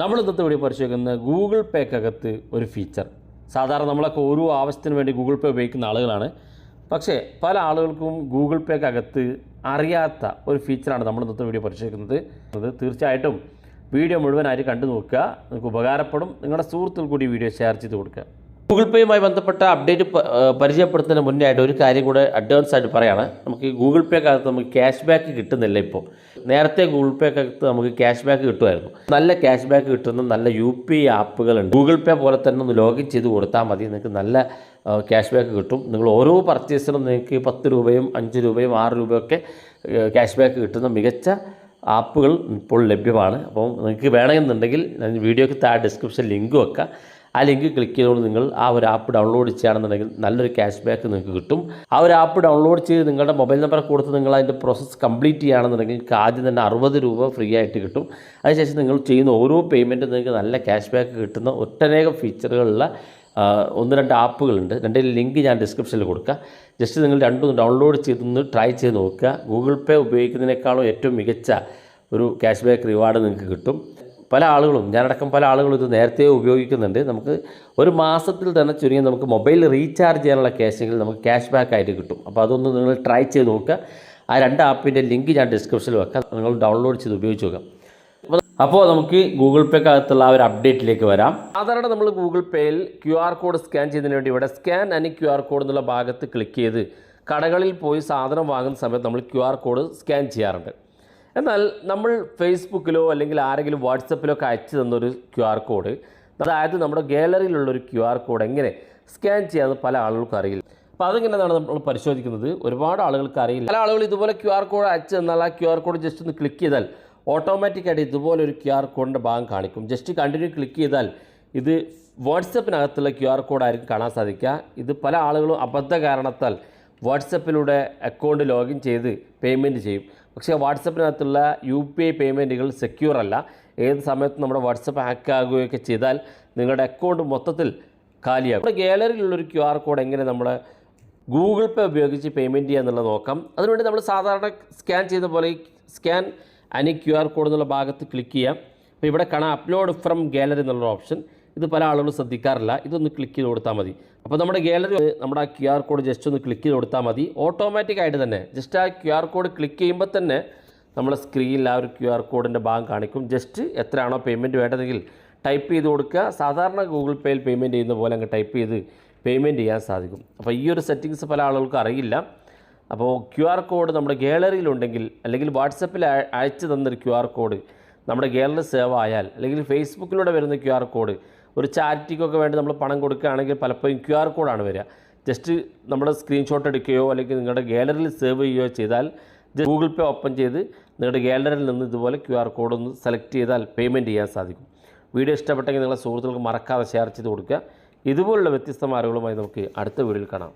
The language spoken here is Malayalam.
നമ്മൾ ഇന്നത്തെ വീഡിയോ പരിശോധിക്കുന്ന ഗൂഗിൾ പേക്കകത്ത് ഒരു ഫീച്ചർ. സാധാരണ നമ്മളൊക്കെ ഓരോ ആവശ്യത്തിന് വേണ്ടി ഗൂഗിൾ പേ ഉപയോഗിക്കുന്ന ആളുകളാണ്. പക്ഷേ പല ആളുകൾക്കും ഗൂഗിൾ പേക്കകത്ത് അറിയാത്ത ഒരു ഫീച്ചറാണ് നമ്മൾ ഇന്നത്തെ വീഡിയോ പരിശോധിക്കുന്നത്. അത് തീർച്ചയായിട്ടും വീഡിയോ മുഴുവനായിട്ട് കണ്ടു നോക്കുക, നിങ്ങൾക്ക് ഉപകാരപ്പെടും. നിങ്ങളുടെ സുഹൃത്തുക്കൾ കൂടി വീഡിയോ ഷെയർ ചെയ്ത് കൊടുക്കുക. ഗൂഗിൾ പേയുമായി ബന്ധപ്പെട്ട അപ്ഡേറ്റ് പരിചയപ്പെടുത്തുന്നതിന് മുന്നേ ആയിട്ട് ഒരു കാര്യം കൂടെ അഡ്വാൻസ് ആയിട്ട് പറയുകയാണ്. നമുക്ക് ഗൂഗിൾ പേക്കകത്ത് നമുക്ക് ക്യാഷ് ബാക്ക് കിട്ടുന്നില്ല. ഇപ്പോൾ നേരത്തെ ഗൂഗിൾ പേക്കകത്ത് നമുക്ക് ക്യാഷ് ബാക്ക് കിട്ടുമായിരുന്നു. നല്ല ക്യാഷ് ബാക്ക് കിട്ടുന്ന നല്ല UPI ആപ്പുകളുണ്ട്. ഗൂഗിൾ പേ പോലെ തന്നെ ഒന്ന് ലോഗിൻ ചെയ്ത് കൊടുത്താൽ മതി, നിങ്ങൾക്ക് നല്ല ക്യാഷ് ബാക്ക് കിട്ടും. നിങ്ങൾ ഓരോ പർച്ചേസിനും നിങ്ങൾക്ക് 10 രൂപയും 5 രൂപയും 6 രൂപയൊക്കെ ക്യാഷ് ബാക്ക് കിട്ടുന്ന മികച്ച ആപ്പുകൾ ഇപ്പോൾ ലഭ്യമാണ്. അപ്പോൾ നിങ്ങൾക്ക് വേണമെന്നുണ്ടെങ്കിൽ ഞാൻ വീഡിയോയ്ക്ക് താഴെ ഡിസ്ക്രിപ്ഷൻ ലിങ്ക് വെക്കാം. ആ ലിങ്ക് ക്ലിക്ക് ചെയ്തുകൊണ്ട് നിങ്ങൾ ആ ഒരു ആപ്പ് ഡൗൺലോഡ് ചെയ്യുകയാണെന്നുണ്ടെങ്കിൽ നല്ലൊരു ക്യാഷ് ബാക്ക് നിങ്ങൾക്ക് കിട്ടും. ആ ഒരു ആപ്പ് ഡൗൺലോഡ് ചെയ്ത് നിങ്ങളുടെ മൊബൈൽ നമ്പർ കൊടുത്ത് നിങ്ങൾ അതിൻ്റെ പ്രോസസ്സ് കംപ്ലീറ്റ് ചെയ്യുകയാണെന്നുണ്ടെങ്കിൽ നിങ്ങൾക്ക് ആദ്യം തന്നെ 60 രൂപ ഫ്രീ ആയിട്ട് കിട്ടും. അതിനുശേഷം നിങ്ങൾ ചെയ്യുന്ന ഓരോ പേയ്മെൻറ്റും നിങ്ങൾക്ക് നല്ല ക്യാഷ് ബാക്ക് കിട്ടുന്ന ഒട്ടനേകം ഫീച്ചറുകളുള്ള 1-2 ആപ്പുകളുണ്ട്. രണ്ടിൻ്റെ ലിങ്ക് ഞാൻ ഡിസ്ക്രിപ്ഷനിൽ കൊടുക്കാം. ജസ്റ്റ് നിങ്ങൾ രണ്ടും ഡൗൺലോഡ് ചെയ്തൊന്ന് ട്രൈ ചെയ്ത് നോക്കുക. ഗൂഗിൾ പേ ഉപയോഗിക്കുന്നതിനേക്കാളും ഏറ്റവും മികച്ച ഒരു ക്യാഷ് ബാക്ക് റിവാർഡ് നിങ്ങൾക്ക് കിട്ടും. പല ആളുകളും, ഞാനടക്കം പല ആളുകളും ഇത് നേരത്തെ ഉപയോഗിക്കുന്നുണ്ട്. നമുക്ക് ഒരു മാസത്തിൽ തന്നെ ചുരുങ്ങി നമുക്ക് മൊബൈൽ റീചാർജ് ചെയ്യാനുള്ള ക്യാഷെങ്കിൽ നമുക്ക് ക്യാഷ് ബാക്ക് ആയിട്ട് കിട്ടും. അപ്പോൾ അതൊന്ന് നിങ്ങൾ ട്രൈ ചെയ്ത് നോക്കുക. ആ 2 ആപ്പിൻ്റെ ലിങ്ക് ഞാൻ ഡിസ്ക്രിപ്ഷനിൽ വെക്കാം, നിങ്ങൾ ഡൗൺലോഡ് ചെയ്ത് ഉപയോഗിച്ച് നോക്കാം. അപ്പോൾ നമുക്ക് ഗൂഗിൾ പേക്കകത്തുള്ള ആ ഒരു അപ്ഡേറ്റിലേക്ക് വരാം. സാധാരണ നമ്മൾ ഗൂഗിൾ പേയിൽ QR കോഡ് സ്കാൻ ചെയ്യുന്നതിന് വേണ്ടി ഇവിടെ സ്കാൻ ആൻഡ് QR കോഡ് എന്നുള്ള ഭാഗത്ത് ക്ലിക്ക് ചെയ്ത് കടകളിൽ പോയി സാധനം വാങ്ങുന്ന സമയത്ത് നമ്മൾ QR കോഡ് സ്കാൻ ചെയ്യാറുണ്ട്. എന്നാൽ നമ്മൾ ഫേസ്ബുക്കിലോ അല്ലെങ്കിൽ ആരെങ്കിലും വാട്സപ്പിലോ ഒക്കെ അയച്ചു തന്നൊരു QR കോഡ്, അതായത് നമ്മുടെ ഗാലറിയിലുള്ളൊരു QR കോഡ് എങ്ങനെ സ്കാൻ ചെയ്യാമെന്ന് പല ആളുകൾക്കും അറിയില്ല. അപ്പോൾ അതിങ്ങനെയാണ് നമ്മൾ പരിശോധിക്കുന്നത്. ഒരുപാട് ആളുകൾക്ക് അറിയില്ല. പല ആളുകൾ ഇതുപോലെ QR കോഡ് അയച്ചു തന്നാൽ ആ QR കോഡ് ജസ്റ്റ് ഒന്ന് ക്ലിക്ക് ചെയ്താൽ ഓട്ടോമാറ്റിക്കായിട്ട് ഇതുപോലെ ഒരു QR കോഡിൻ്റെ ഭാഗം കാണിക്കും. ജസ്റ്റ് കണ്ടിന്യൂ ക്ലിക്ക് ചെയ്താൽ ഇത് വാട്സപ്പിനകത്തുള്ള QR കോഡായിരിക്കും കാണാൻ സാധിക്കുക. ഇത് പല ആളുകളും അബദ്ധ കാരണത്താൽ വാട്സപ്പിലൂടെ അക്കൗണ്ട് ലോഗിൻ ചെയ്ത് പേയ്മെൻറ്റ് ചെയ്യും. പക്ഷേ വാട്സപ്പിനകത്തുള്ള UPI പേയ്മെൻറ്റുകൾ സെക്യൂർ അല്ല. ഏത് സമയത്തും നമ്മുടെ വാട്സപ്പ് ഹാക്ക് ആകുകയൊക്കെ ചെയ്താൽ നിങ്ങളുടെ അക്കൗണ്ട് മൊത്തത്തിൽ കാലിയാകും. നമ്മുടെ ഗാലറിയിലുള്ളൊരു QR കോഡ് എങ്ങനെ നമ്മൾ ഗൂഗിൾ പേ ഉപയോഗിച്ച് പേയ്മെൻറ്റ് ചെയ്യുക എന്നുള്ളത് നോക്കാം. അതിനുവേണ്ടി നമ്മൾ സാധാരണ സ്കാൻ ചെയ്യുന്ന പോലെ സ്കാൻ ആൻഡ് QR കോഡ് എന്നുള്ള ഭാഗത്ത് ക്ലിക്ക് ചെയ്യാം. അപ്പോൾ ഇവിടെ കാണാം അപ്ലോഡ് ഫ്രം ഗാലറി എന്നുള്ള ഓപ്ഷൻ. ഇത് പല ആളുകളും ശ്രദ്ധിക്കാറില്ല. ഇതൊന്ന് ക്ലിക്ക് ചെയ്ത് കൊടുത്താൽ മതി. അപ്പോൾ നമ്മുടെ ഗാലറി നമ്മുടെ ആ QR കോഡ് ജസ്റ്റ് ഒന്ന് ക്ലിക്ക് ചെയ്ത് കൊടുത്താൽ മതി. ഓട്ടോമാറ്റിക്കായിട്ട് തന്നെ ജസ്റ്റ് ആ QR കോഡ് ക്ലിക്ക് ചെയ്യുമ്പോൾ തന്നെ നമ്മുടെ സ്ക്രീനിൽ ആ ഒരു QR കോഡിൻ്റെ ഭാഗം കാണിക്കും. ജസ്റ്റ് എത്രയാണോ പേയ്മെൻറ്റ് വേണ്ടതെങ്കിൽ ടൈപ്പ് ചെയ്ത് കൊടുക്കുക. സാധാരണ ഗൂഗിൾ പേയിൽ പേയ്മെൻറ്റ് ചെയ്യുന്ന പോലെ അങ്ങ് ടൈപ്പ് ചെയ്ത് പേയ്മെൻറ്റ് ചെയ്യാൻ സാധിക്കും. അപ്പോൾ ഈ ഒരു സെറ്റിങ്സ് പല ആളുകൾക്കും അറിയില്ല. അപ്പോൾ QR കോഡ് നമ്മുടെ ഗാലറിയിലുണ്ടെങ്കിൽ അല്ലെങ്കിൽ വാട്സപ്പിൽ അയച്ചു തന്നൊരു QR കോഡ് നമ്മുടെ ഗാലറി സേവ് ആയാൽ, അല്ലെങ്കിൽ ഫേസ്ബുക്കിലൂടെ വരുന്ന QR കോഡ് ഒരു ചാരിറ്റിക്കൊക്കെ വേണ്ടി നമ്മൾ പണം കൊടുക്കുകയാണെങ്കിൽ പലപ്പോഴും QR കോഡാണ് വരിക. ജസ്റ്റ് നമ്മുടെ സ്ക്രീൻഷോട്ട് എടുക്കുകയോ അല്ലെങ്കിൽ നിങ്ങളുടെ ഗാലറിയിൽ സേവ് ചെയ്യുകയോ ചെയ്താൽ ഗൂഗിൾ പേ ഓപ്പൺ ചെയ്ത് നിങ്ങളുടെ ഗാലറിയിൽ നിന്ന് ഇതുപോലെ QR കോഡ് ഒന്ന് സെലക്ട് ചെയ്താൽ പേയ്മെൻറ്റ് ചെയ്യാൻ സാധിക്കും. വീഡിയോ ഇഷ്ടപ്പെട്ടെങ്കിൽ നിങ്ങളുടെ സുഹൃത്തുക്കൾക്ക് മറക്കാതെ ഷെയർ ചെയ്ത് കൊടുക്കുക. ഇതുപോലുള്ള വ്യത്യസ്തമായ അറിവുകളുമായി നമുക്ക് അടുത്ത വീഡിയോയിൽ കാണാം.